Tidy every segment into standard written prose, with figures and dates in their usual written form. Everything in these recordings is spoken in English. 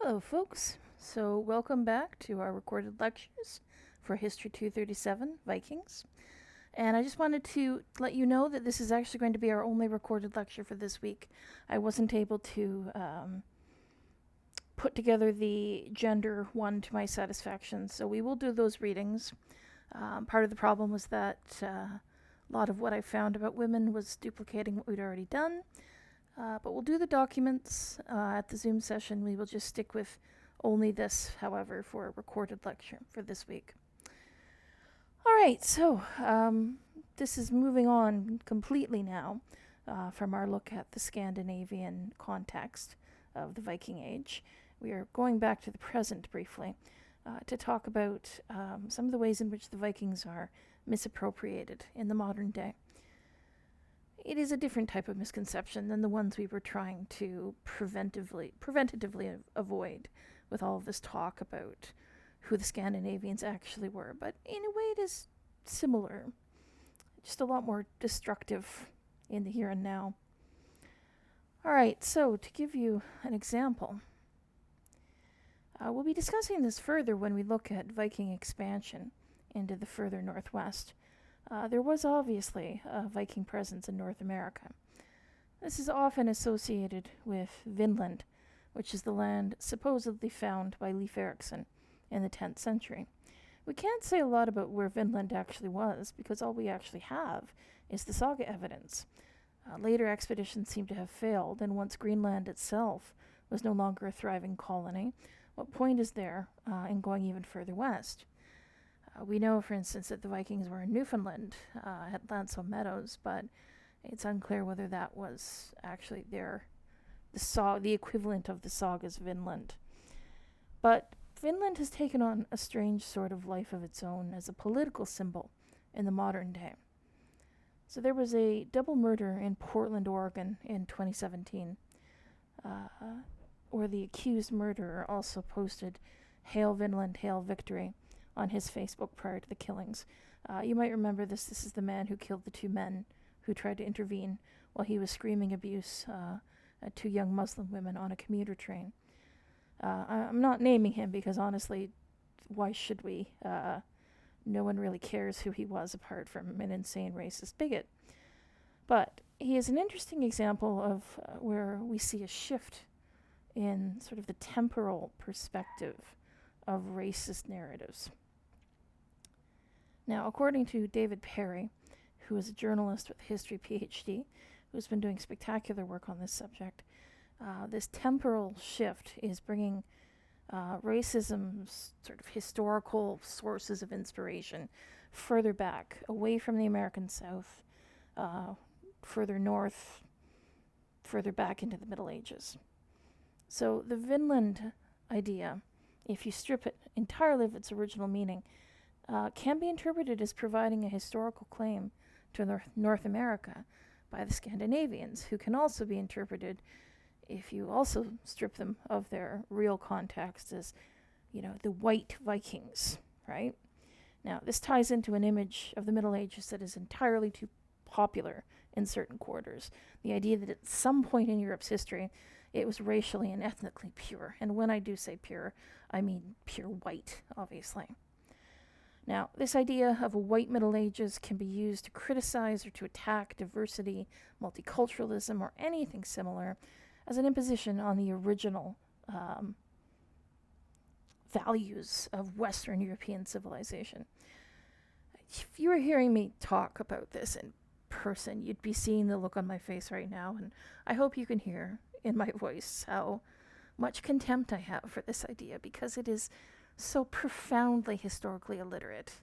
Hello, folks. So, welcome back to our recorded lectures for History 237 Vikings. And I just wanted to let you know that this is actually going to be our only recorded lecture for this week. I wasn't able to put together the gender one to my satisfaction, so we will do those readings. Part of the problem was that a lot of what I found about women was duplicating what we'd already done. But we'll do the documents at the Zoom session. We will just stick with only this, however, for a recorded lecture for this week. All right, so this is moving on completely now from our look at the Scandinavian context of the Viking Age. We are going back to the present briefly to talk about some of the ways in which the Vikings are misappropriated in the modern day. It is a different type of misconception than the ones we were trying to preventatively avoid with all of this talk about who the Scandinavians actually were. But in a way, it is similar, just a lot more destructive in the here and now. All right, so to give you an example, we'll be discussing this further when we look at Viking expansion into the further northwest. There was obviously a Viking presence in North America. This is often associated with Vinland, which is the land supposedly found by Leif Erikson in the 10th century. We can't say a lot about where Vinland actually was because all we actually have is the saga evidence. Later expeditions seem to have failed, and once Greenland itself was no longer a thriving colony, what point is there in going even further west? We know, for instance, that the Vikings were in Newfoundland at Lanso Meadows, but it's unclear whether that was actually the equivalent of the saga's Vinland. But Vinland has taken on a strange sort of life of its own as a political symbol in the modern day. So there was a double murder in Portland, Oregon in 2017, where the accused murderer also posted "Hail Vinland, Hail Victory" on his Facebook prior to the killings. You might remember this. This is the man who killed the two men who tried to intervene while he was screaming abuse at two young Muslim women on a commuter train. I'm not naming him because honestly, why should we? No one really cares who he was apart from an insane racist bigot. But he is an interesting example of where we see a shift in sort of the temporal perspective of racist narratives. Now, according to David Perry, who is a journalist with a history PhD, who's been doing spectacular work on this subject, this temporal shift is bringing racism's sort of historical sources of inspiration further back, away from the American South, further north, further back into the Middle Ages. So the Vinland idea, if you strip it entirely of its original meaning, can be interpreted as providing a historical claim to North America by the Scandinavians, who can also be interpreted, if you also strip them of their real context, as, the white Vikings, right? Now, this ties into an image of the Middle Ages that is entirely too popular in certain quarters. The idea that at some point in Europe's history, it was racially and ethnically pure. And when I do say pure, I mean pure white, obviously. Now, this idea of a white Middle Ages can be used to criticize or to attack diversity, multiculturalism, or anything similar as an imposition on the original values of Western European civilization. If you were hearing me talk about this in person, you'd be seeing the look on my face right now, and I hope you can hear in my voice how much contempt I have for this idea, because it is so profoundly historically illiterate.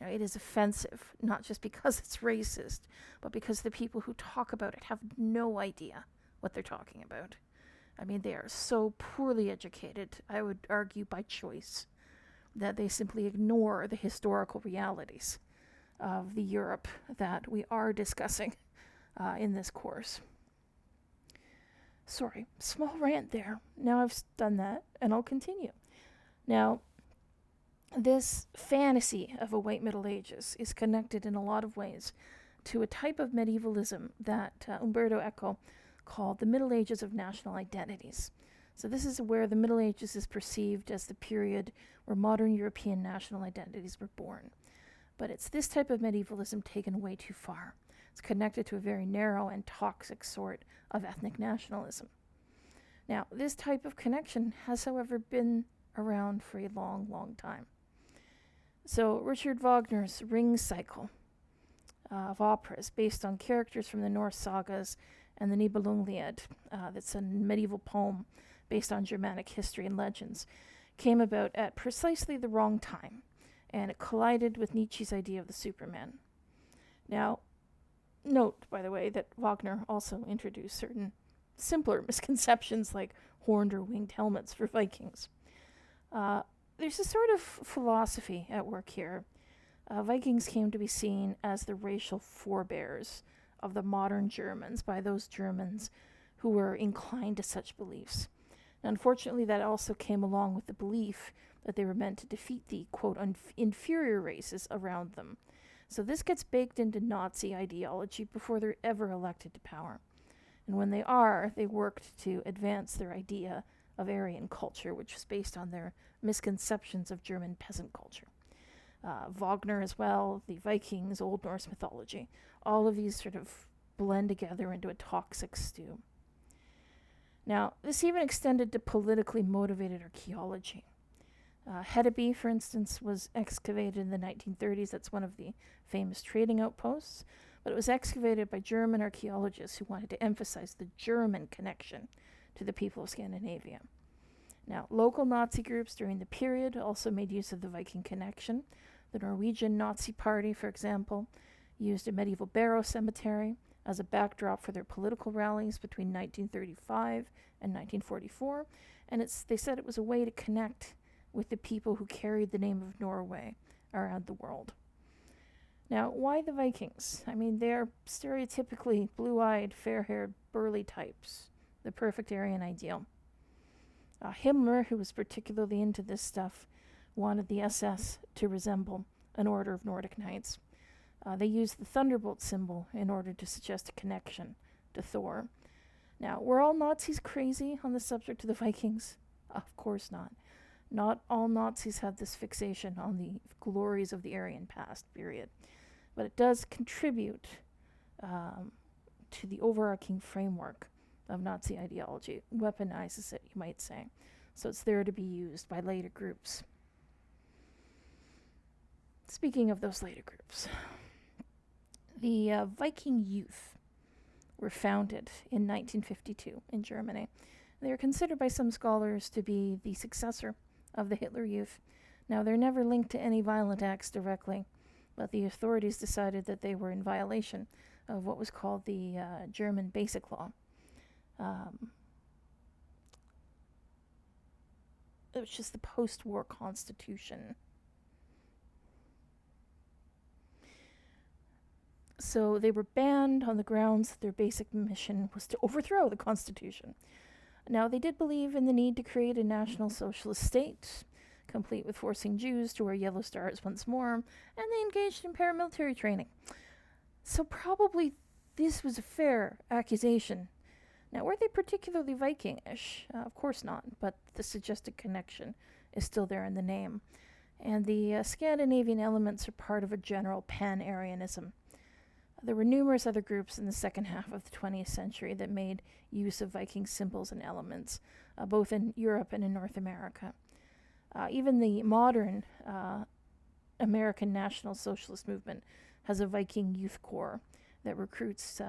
It is offensive, not just because it's racist, but because the people who talk about it have no idea what they're talking about. I mean, they are so poorly educated, I would argue by choice, that they simply ignore the historical realities of the Europe that we are discussing in this course. Sorry, small rant there. Now I've done that, and I'll continue. Now, this fantasy of a white Middle Ages is connected in a lot of ways to a type of medievalism that Umberto Eco called the Middle Ages of national identities. So this is where the Middle Ages is perceived as the period where modern European national identities were born. But it's this type of medievalism taken way too far. It's connected to a very narrow and toxic sort of ethnic nationalism. Now, this type of connection has, however, been around for a long, long time. So Richard Wagner's Ring cycle of operas based on characters from the Norse sagas and the Nibelungenlied, that's a medieval poem based on Germanic history and legends, came about at precisely the wrong time, and it collided with Nietzsche's idea of the Superman. Now, note, by the way, that Wagner also introduced certain simpler misconceptions like horned or winged helmets for Vikings. There's a sort of philosophy at work here. Vikings came to be seen as the racial forebears of the modern Germans by those Germans who were inclined to such beliefs. Now, unfortunately, that also came along with the belief that they were meant to defeat the, quote, inferior races around them. So this gets baked into Nazi ideology before they're ever elected to power. And when they are, they worked to advance their idea of Aryan culture, which was based on their misconceptions of German peasant culture. Wagner as well, the Vikings, Old Norse mythology, all of these sort of blend together into a toxic stew. Now, this even extended to politically motivated archaeology. Hedeby, for instance, was excavated in the 1930s. That's one of the famous trading outposts. But it was excavated by German archaeologists who wanted to emphasize the German connection to the people of Scandinavia. Now, local Nazi groups during the period also made use of the Viking connection. The Norwegian Nazi Party, for example, used a medieval barrow cemetery as a backdrop for their political rallies between 1935 and 1944, and they said it was a way to connect with the people who carried the name of Norway around the world. Now, why the Vikings? I mean, they're stereotypically blue-eyed, fair-haired, burly types, the perfect Aryan ideal. Himmler, who was particularly into this stuff, wanted the SS to resemble an order of Nordic knights. They used the thunderbolt symbol in order to suggest a connection to Thor. Now, were all Nazis crazy on the subject of the Vikings? Of course not. Not all Nazis had this fixation on the glories of the Aryan past, period. But it does contribute to the overarching framework of Nazi ideology. It weaponizes it, you might say. So it's there to be used by later groups. Speaking of those later groups, the Viking youth were founded in 1952 in Germany. They are considered by some scholars to be the successor of the Hitler Youth. Now, they're never linked to any violent acts directly, but the authorities decided that they were in violation of what was called the German Basic Law. It was just the post-war constitution. So they were banned on the grounds that their basic mission was to overthrow the constitution. Now, they did believe in the need to create a national socialist state, complete with forcing Jews to wear yellow stars once more, and they engaged in paramilitary training. So probably this was a fair accusation. Now, were they particularly Viking-ish? Of course not, but the suggested connection is still there in the name. And the Scandinavian elements are part of a general pan-Aryanism. There were numerous other groups in the second half of the 20th century that made use of Viking symbols and elements, both in Europe and in North America. Even the modern American National Socialist movement has a Viking youth corps that recruits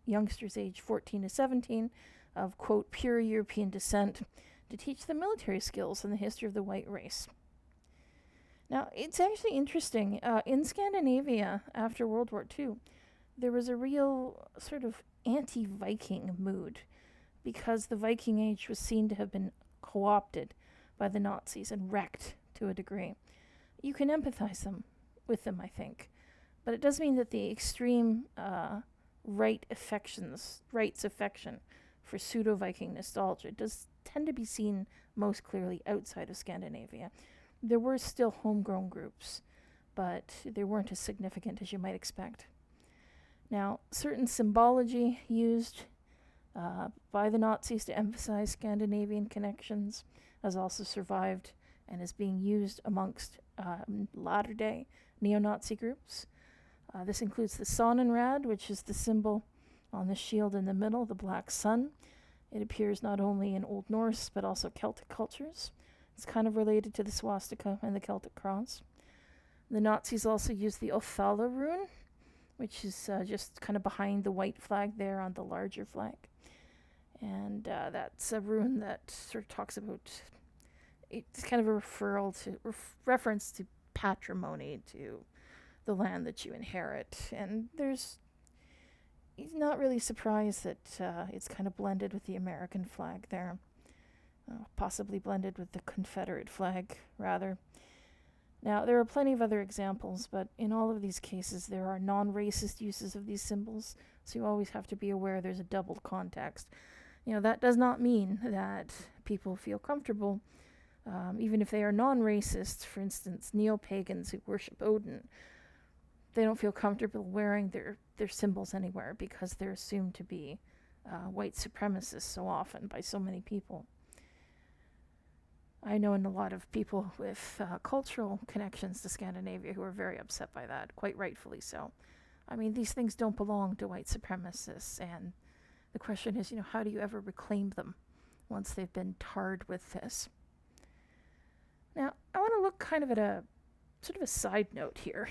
youngsters aged 14 to 17 of, quote, pure European descent to teach them military skills and the history of the white race. Now, it's actually interesting. In Scandinavia, after World War II, there was a real sort of anti-Viking mood because the Viking age was seen to have been co-opted by the Nazis and wrecked to a degree. You can empathize with them, I think. But it does mean that the extreme rights affection for pseudo-Viking nostalgia does tend to be seen most clearly outside of Scandinavia. There were still homegrown groups, but they weren't as significant as you might expect. Now, certain symbology used by the Nazis to emphasize Scandinavian connections has also survived and is being used amongst latter-day neo-Nazi groups. This includes the Sonnenrad, which is the symbol on the shield in the middle, the black sun. It appears not only in Old Norse but also Celtic cultures. It's kind of related to the swastika and the Celtic cross. The Nazis also used the Othala rune, which is just kind of behind the white flag there on the larger flag. And that's a rune that sort of talks about, it's kind of a reference to patrimony, to the land that you inherit. And he's not really surprised that it's kind of blended with the American flag there. Possibly blended with the Confederate flag, rather. Now, there are plenty of other examples, but in all of these cases, there are non-racist uses of these symbols, so you always have to be aware there's a double context. That does not mean that people feel comfortable, even if they are non-racist. For instance, neo-pagans who worship Odin, they don't feel comfortable wearing their symbols anywhere because they're assumed to be white supremacists so often by so many people. I know a lot of people with cultural connections to Scandinavia who are very upset by that, quite rightfully so. I mean, these things don't belong to white supremacists, and the question is, how do you ever reclaim them once they've been tarred with this? Now, I want to look kind of at a sort of a side note here.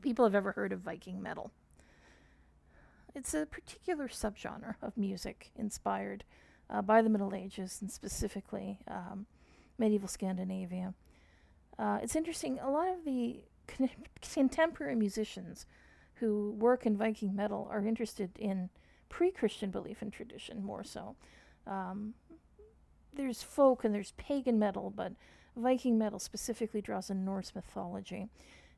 People have ever heard of Viking metal. It's a particular subgenre of music inspired by the Middle Ages, and specifically medieval Scandinavia. It's interesting, a lot of the contemporary musicians who work in Viking metal are interested in pre-Christian belief and tradition more so. There's folk and there's pagan metal, but Viking metal specifically draws on Norse mythology.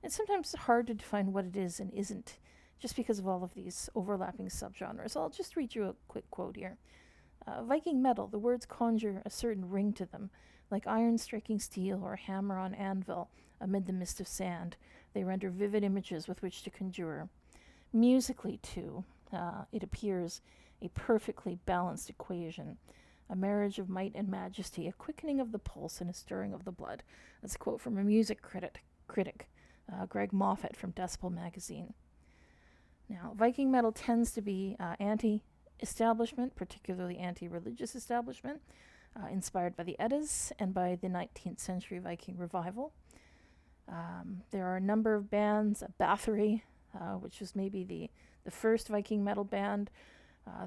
It's sometimes hard to define what it is and isn't, just because of all of these overlapping subgenres. I'll just read you a quick quote here. Viking metal, the words conjure a certain ring to them, like iron striking steel or a hammer on anvil amid the mist of sand. They render vivid images with which to conjure. Musically, too, it appears a perfectly balanced equation, a marriage of might and majesty, a quickening of the pulse and a stirring of the blood. That's a quote from a music critic, Greg Moffat from Decibel magazine. Now, Viking metal tends to be anti-establishment, particularly anti-religious establishment, inspired by the Eddas and by the 19th century Viking revival. There are a number of bands, Bathory, which was maybe the first Viking metal band.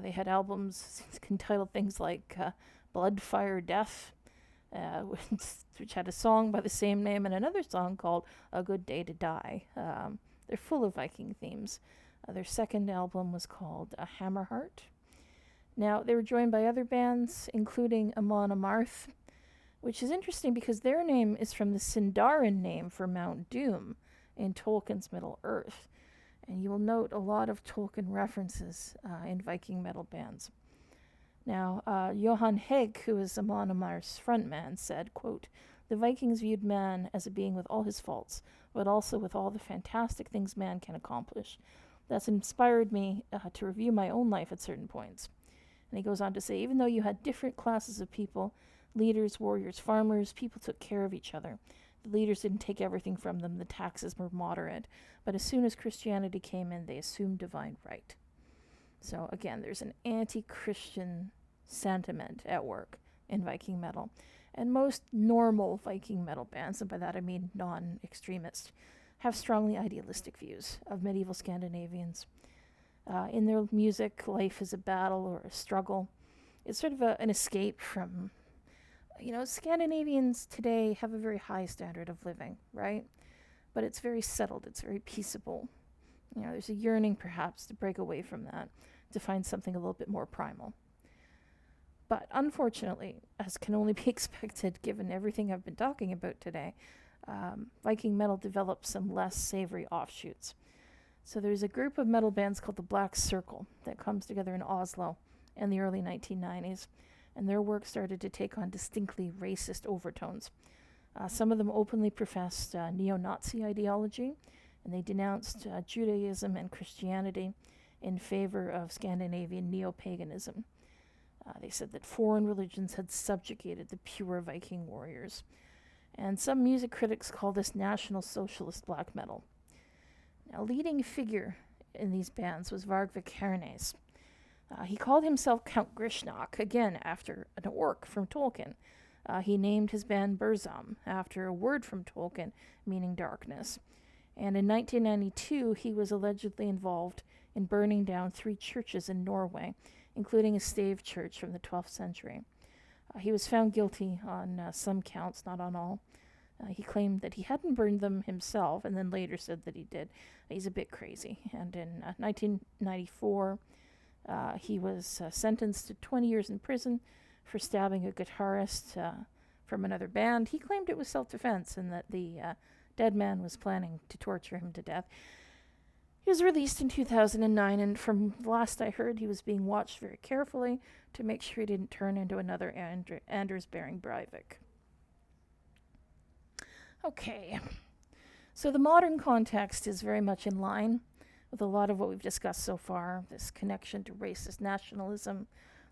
They had albums entitled things like Blood, Fire, Death, which had a song by the same name and another song called A Good Day to Die. They're full of Viking themes. Their second album was called Hammerheart. Now, they were joined by other bands, including Amon Amarth, which is interesting because their name is from the Sindarin name for Mount Doom in Tolkien's Middle-earth. And you will note a lot of Tolkien references in Viking metal bands. Now, Johan Hegg, who is Amon Amarth's frontman, said, quote, "The Vikings viewed man as a being with all his faults, but also with all the fantastic things man can accomplish. That's inspired me to review my own life at certain points." And he goes on to say, even though you had different classes of people, leaders, warriors, farmers, people took care of each other. The leaders didn't take everything from them. The taxes were moderate. But as soon as Christianity came in, they assumed divine right. So again, there's an anti-Christian sentiment at work in Viking metal. And most normal Viking metal bands, and by that I mean non-extremist, have strongly idealistic views of medieval Scandinavians. In their music, life is a battle or a struggle. It's sort of an escape from, Scandinavians today have a very high standard of living, right? But it's very settled, it's very peaceable. There's a yearning perhaps to break away from that, to find something a little bit more primal. But unfortunately, as can only be expected given everything I've been talking about today, Viking metal developed some less savory offshoots. So there's a group of metal bands called the Black Circle that comes together in Oslo in the early 1990s, and their work started to take on distinctly racist overtones. Some of them openly professed neo-Nazi ideology, and they denounced Judaism and Christianity in favor of Scandinavian neo-paganism. They said that foreign religions had subjugated the pure Viking warriors. And some music critics call this National Socialist black metal. Now, leading figure in these bands was Varg Vikernes. He called himself Count Grishnak, again after an orc from Tolkien. He named his band Burzum, after a word from Tolkien meaning darkness. And in 1992, he was allegedly involved in burning down 3 churches in Norway, including a stave church from the 12th century. He was found guilty on some counts, not on all. He claimed that he hadn't burned them himself, and then later said that he did. He's a bit crazy. And in 1994, he was sentenced to 20 years in prison for stabbing a guitarist from another band. He claimed it was self-defense and that the dead man was planning to torture him to death. He was released in 2009, and from the last I heard, he was being watched very carefully to make sure he didn't turn into another Anders Behring Breivik. Okay, so the modern context is very much in line with a lot of what we've discussed so far, this connection to racist nationalism,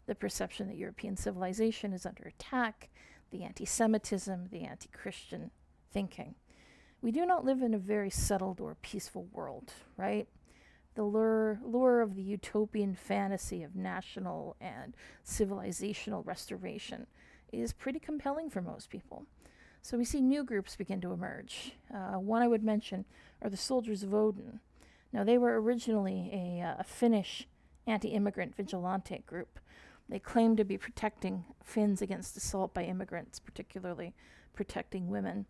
the perception that European civilization is under attack, the anti-Semitism, the anti-Christian thinking. We do not live in a very settled or peaceful world, right? The lure of the utopian fantasy of national and civilizational restoration is pretty compelling for most people. So we see new groups begin to emerge. One I would mention are the Soldiers of Odin. Now, they were originally a Finnish anti-immigrant vigilante group. They claimed to be protecting Finns against assault by immigrants, particularly protecting women.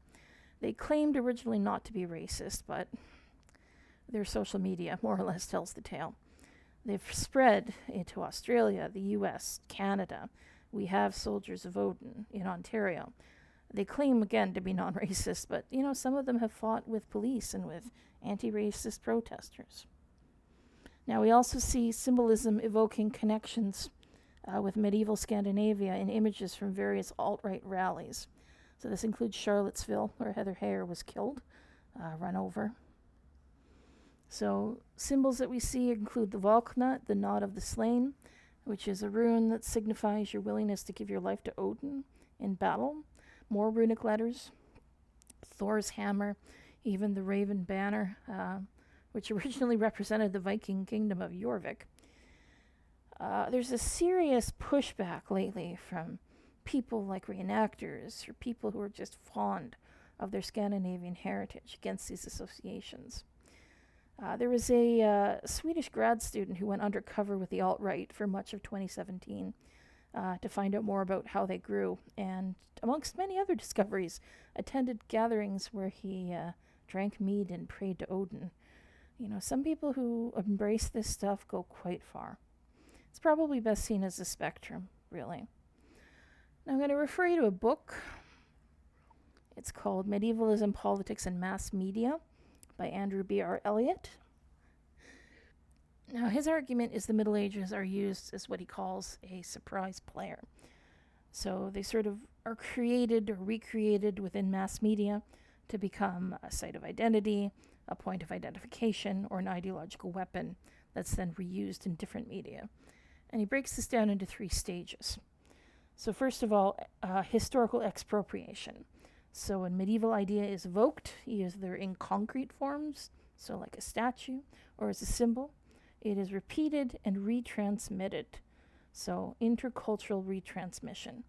They claimed originally not to be racist, but their social media more or less tells the tale. They've spread into Australia, the US, Canada. We have Soldiers of Odin in Ontario. They claim, again, to be non-racist, but, some of them have fought with police and with anti-racist protesters. Now, we also see symbolism evoking connections with medieval Scandinavia in images from various alt-right rallies. So this includes Charlottesville, where Heather Heyer was killed, run over. So symbols that we see include the Valknut, the Knot of the Slain, which is a rune that signifies your willingness to give your life to Odin in battle. More runic letters, Thor's hammer, even the Raven banner, which originally represented the Viking kingdom of Jorvik. There's a serious pushback lately from people like reenactors or people who are just fond of their Scandinavian heritage against these associations. There was a Swedish grad student who went undercover with the alt-right for much of 2017 to find out more about how they grew, and amongst many other discoveries, attended gatherings where he drank mead and prayed to Odin. Some people who embrace this stuff go quite far. It's probably best seen as a spectrum, really. Now I'm going to refer you to a book. It's called Medievalism, Politics, and Mass Media by Andrew B.R. Elliott. Now, his argument is the Middle Ages are used as what he calls a surprise player. So they sort of are created or recreated within mass media to become a site of identity, a point of identification, or an ideological weapon that's then reused in different media. And he breaks this down into 3 stages. So first of all, historical expropriation. So when medieval idea is evoked, either in concrete forms, so like a statue, or as a symbol, it is repeated and retransmitted, so intercultural retransmission.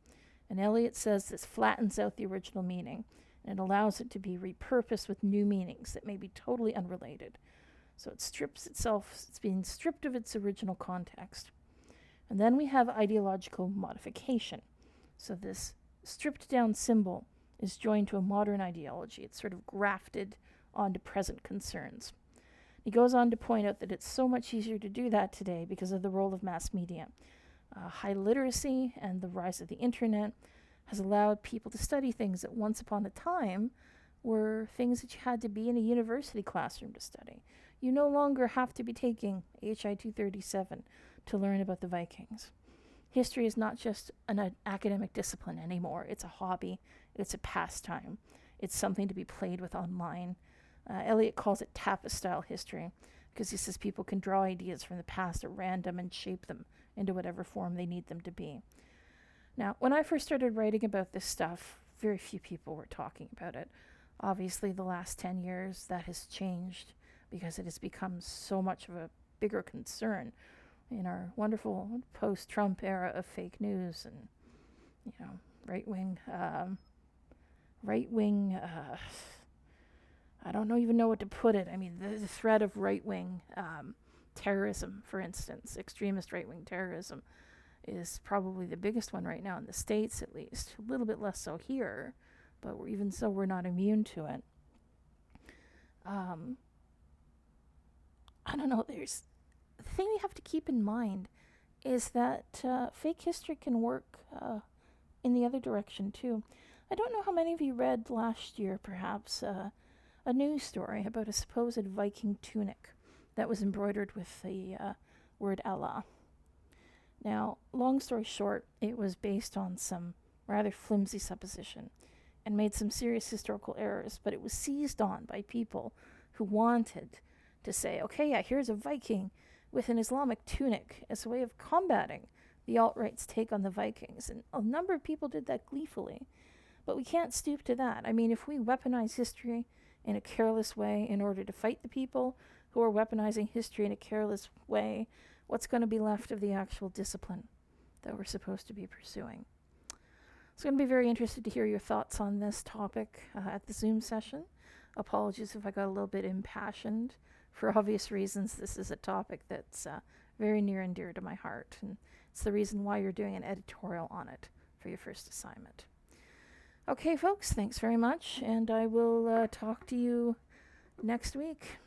And Eliot says this flattens out the original meaning, and it allows it to be repurposed with new meanings that may be totally unrelated. So it's being stripped of its original context. And then we have ideological modification. So this stripped down symbol is joined to a modern ideology. It's sort of grafted onto present concerns. He goes on to point out that it's so much easier to do that today because of the role of mass media. High literacy and the rise of the internet has allowed people to study things that once upon a time were things that you had to be in a university classroom to study. You no longer have to be taking HI 237 to learn about the Vikings. History is not just an academic discipline anymore. It's a hobby. It's a pastime. It's something to be played with online. Eliot calls it tapestyle history, because he says people can draw ideas from the past at random and shape them into whatever form they need them to be. Now, when I first started writing about this stuff, very few people were talking about it. Obviously, the last 10 years, that has changed because it has become so much of a bigger concern in our wonderful post-Trump era of fake news and, right-wing, I don't even know what to put it. I mean, the threat of right-wing terrorism, for instance, extremist right-wing terrorism, is probably the biggest one right now in the States, at least. A little bit less so here, but even so, we're not immune to it. I don't know, the thing we have to keep in mind is that fake history can work in the other direction, too. I don't know how many of you read last year, perhaps, a news story about a supposed Viking tunic that was embroidered with the word Allah. Now, long story short, it was based on some rather flimsy supposition and made some serious historical errors, but it was seized on by people who wanted to say, okay, yeah, here's a Viking with an Islamic tunic as a way of combating the alt-right's take on the Vikings. And a number of people did that gleefully. But we can't stoop to that. I mean, if we weaponize history in a careless way in order to fight the people who are weaponizing history in a careless way, what's going to be left of the actual discipline that we're supposed to be pursuing? So I'm going to be very interested to hear your thoughts on this topic at the Zoom session. Apologies if I got a little bit impassioned. For obvious reasons, this is a topic that's very near and dear to my heart, and it's the reason why you're doing an editorial on it for your first assignment. Okay, folks, thanks very much, and I will talk to you next week.